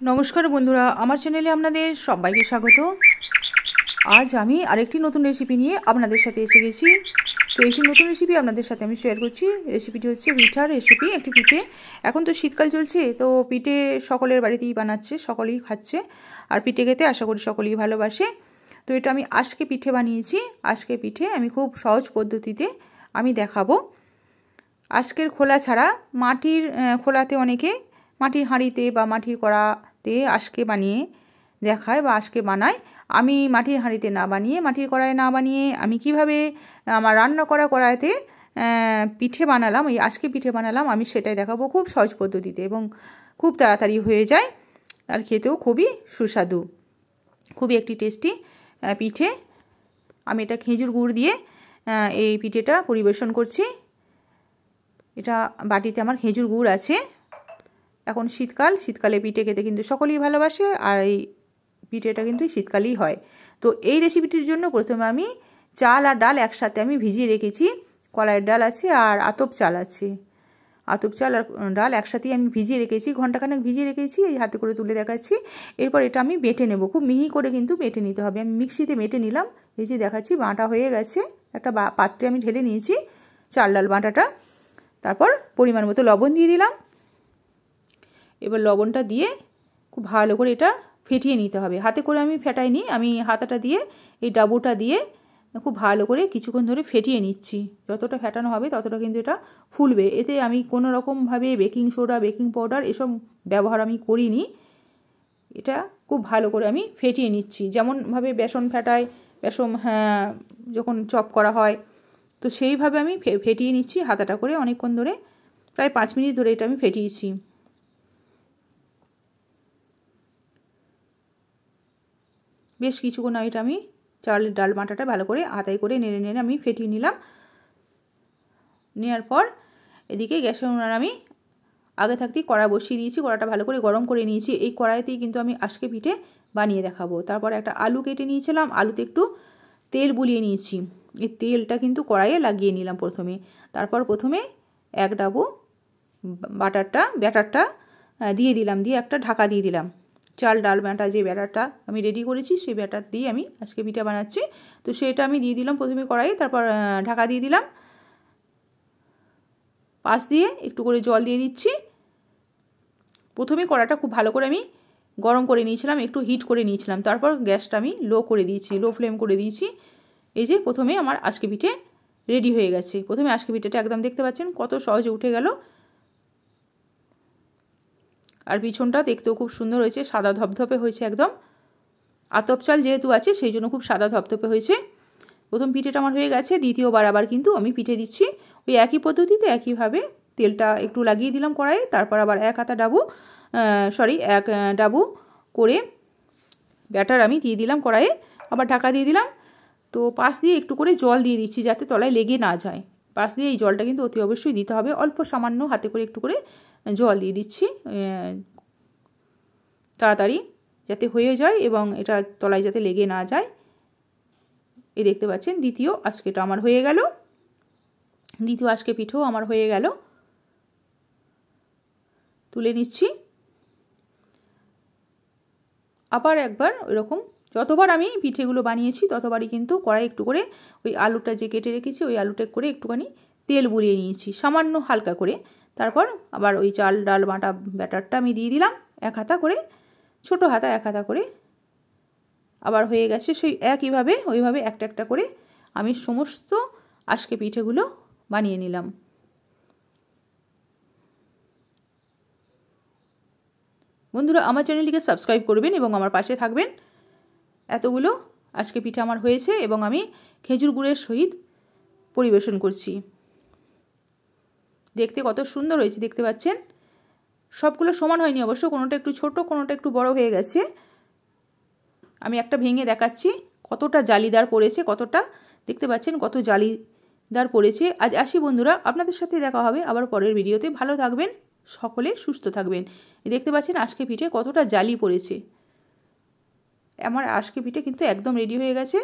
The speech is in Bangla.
नमस्कार बंधुरा आमार चैनेले आपनादेर सबाइके स्वागत। आज आमी आरेकटी नतून रेसिपि निये आपनादेर साथे एसे गेছি। तो एकटी नतून रेसिपि आपनादेर साथे आमी शेयर करছি। रेसिपिटी हच्छे पिठार रेसिपि। एकटी पिठे এখন তো শীতকাল চলছে, তো পিঠে সকলের বাড়িতেই বানাচ্ছে, সকলেই খাচ্ছে আর পিঠে খেতে আশা করি সকলেই ভালোবাসে। তো এটা আমি আজকে পিঠে বানিয়েছি। আজকে পিঠে আমি খুব সহজ পদ্ধতিতে আমি দেখাবো। আজকের খোলা ছাড়া মাটির খোলাতে অনেকে মাটির হাঁড়িতে বা মাটির কড়াতে আজকে বানিয়ে দেখায় বা আজকে বানায়। আমি মাটির হাঁড়িতে না বানিয়ে মাটির কড়াইয়ে না বানিয়ে আমি কিভাবে আমার রান্না করা কড়াইতে পিঠে বানালাম, এই আজকে পিঠে বানালাম, আমি সেটাই দেখাবো খুব সহজ পদ্ধতিতে এবং খুব তাড়াতাড়ি হয়ে যায় আর খেতেও খুবই সুস্বাদু, খুবই একটি টেস্টি পিঠে। আমি এটা খেজুর গুড় দিয়ে এই পিঠেটা পরিবেশন করছি। এটা বাটিতে আমার খেজুর গুড় আছে। এখন শীতকাল, শীতকালে পিঠে খেতে কিন্তু সকলেই ভালোবাসে আর এই পিঠেটা কিন্তু শীতকালেই হয়। তো এই রেসিপিটির জন্য প্রথমে আমি চাল আর ডাল একসাথে আমি ভিজিয়ে রেখেছি। কলাইয়ের ডাল আছে আর আতপ চাল আছে। আতপ চাল আর ডাল একসাথেই আমি ভিজিয়ে রেখেছি, ঘন্টাখানেক ভিজিয়ে রেখেছি। এই হাতে করে তুলে দেখাচ্ছি। এরপর এটা আমি বেটে নেব, খুব মিহি করে কিন্তু বেটে নিতে হবে। আমি মিক্সিতে বেটে নিলাম, এই যে দেখাচ্ছি বাটা হয়ে গেছে। একটা পাত্রে আমি ঢেলে নিয়েছি চাল ডাল বাটাটা। তারপর পরিমাণ মতো লবণ দিয়ে দিলাম। এবার লবণটা দিয়ে খুব ভালো করে এটা ফেটিয়ে নিতে হবে। হাতে করে আমি ফেটাইনি, আমি হাতাটা দিয়ে এই ডাবুটা দিয়ে খুব ভালো করে কিছুক্ষণ ধরে ফেটিয়ে নিচ্ছি। যতটা ফেটানো হবে ততটা কিন্তু এটা ফুলবে। এতে আমি কোনো রকমভাবে বেকিং সোডা, বেকিং পাউডার এসব ব্যবহার আমি করিনি। এটা খুব ভালো করে আমি ফেটিয়ে নিচ্ছি, যেমনভাবে বেসন ফেটায়, বেসন যখন চপ করা হয় তো সেইভাবে আমি ফেটিয়ে নিচ্ছি হাতাটা করে অনেকক্ষণ ধরে, প্রায় 5 মিনিট ধরে এটা আমি ফেটিয়েছি। বেশ কিছুক্ষণ এটা আমি চালের ডাল বাটাটা ভালো করে হাতায় করে নেড়ে নেড়ে আমি ফেটিয়ে নিলাম। নেওয়ার পর এদিকে গ্যাসের উনানে আমি আগে থাকতেই কড়া বসিয়ে দিয়েছি, কড়াটা ভালো করে গরম করে নিয়েছি। এই কড়াইতেই কিন্তু আমি আজকে পিঠে বানিয়ে দেখাবো। তারপর একটা আলু কেটে নিয়েছিলাম, আলুতে একটু তেল বুলিয়ে নিয়েছি। এই তেলটা কিন্তু কড়াইয়ে লাগিয়ে নিলাম প্রথমে। তারপর প্রথমে এক ডাবু ব্যাটারটা দিয়ে দিলাম, দিয়ে একটা ঢাকা দিয়ে দিলাম। চাল ডাল বাটা যে ব্যাটারটা আমি রেডি করেছি সেই ব্যাটার দিয়ে আমি আজকে পিঠা বানাচ্ছি। তো সেটা আমি দিয়ে দিলাম প্রথমে কড়াইয়ে, তারপর ঢাকা দিয়ে দিলাম। পাশ দিয়ে একটু করে জল দিয়ে দিচ্ছি। প্রথমে কড়াটা খুব ভালো করে আমি গরম করে নিয়েছিলাম, একটু হিট করে নিয়েছিলাম। তারপর গ্যাসটা আমি লো করে দিয়েছি, লো ফ্লেম করে দিয়েছি। এই যে প্রথমে আমার আজকে পিঠে রেডি হয়ে গেছে। প্রথমে আজকে পিঠেটা একদম দেখতে পাচ্ছেন কত সহজে উঠে গেল। আর পিছনটা দেখতেও খুব সুন্দর হয়েছে, সাদা ধপধপে হয়েছে একদম। আতপ চাল যেহেতু আছে সেই জন্য খুব সাদা ধপধপে হয়েছে। প্রথম পিঠেটা আমার হয়ে গেছে। দ্বিতীয়বার আবার কিন্তু আমি পিঠে দিচ্ছি ওই একই পদ্ধতিতে, একইভাবে তেলটা একটু লাগিয়ে দিলাম কড়াইয়ে। তারপর আবার এক ডাবু করে ব্যাটার আমি দিয়ে দিলাম কড়াইয়ে, আবার ঢাকা দিয়ে দিলাম। তো পাশ দিয়ে একটু করে জল দিয়ে দিচ্ছি যাতে তলায় লেগে না যায়। পাশ দিয়ে এই জলটা কিন্তু অতি অবশ্যই দিতে হবে, অল্প সামান্য হাতে করে একটু করে জল দিয়ে দিচ্ছি তাড়াতাড়ি যাতে হয়ে যায় এবং এটা তলায় যাতে লেগে না যায়। এই দেখতে পাচ্ছেন দ্বিতীয় আজকেটা আমার হয়ে গেল, দ্বিতীয় আজকে পিঠেও আমার হয়ে গেল। তুলে নিচ্ছি। আবার একবার ওইরকম যতবার আমি পিঠেগুলো বানিয়েছি ততবারই কিন্তু কড়াই একটু করে ওই আলুটা যে কেটে রেখেছি ওই আলুটা করে একটুখানি তেল বুলিয়ে নিয়েছি সামান্য হালকা করে। তারপর আবার ওই চাল ডাল বাটা ব্যাটারটা আমি দিয়ে দিলাম এক হাতা করে, ছোটো হাতা এক হাতা করে। আবার হয়ে গেছে সেই একইভাবে ওইভাবে একটা একটা করে আমি সমস্ত আজকে পিঠেগুলো বানিয়ে নিলাম। বন্ধুরা আমার চ্যানেলটিকে সাবস্ক্রাইব করবেন এবং আমার পাশে থাকবেন। এতগুলো আজকে পিঠে আমার হয়েছে এবং আমি খেজুর গুড়ের সহিত পরিবেশন করছি। দেখতে কত সুন্দর হয়েছে দেখতে পাচ্ছেন। সবগুলো সমান হয়নি অবশ্য, কোনোটা একটু ছোট কোনোটা একটু বড় হয়ে গেছে। আমি একটা ভেঙে দেখাচ্ছি কতটা জালিদার পড়েছে, কতটা দেখতে পাচ্ছেন কত জালিদার পড়েছে। আজ আসি বন্ধুরা, আপনাদের সাথে দেখা হবে আবার পরের ভিডিওতে। ভালো থাকবেন সকলে, সুস্থ থাকবেন। দেখতে পাচ্ছেন আজকে পিঠে কতটা জালি পড়েছে। আমার আজকে পিঠে কিন্তু একদম রেডি হয়ে গেছে।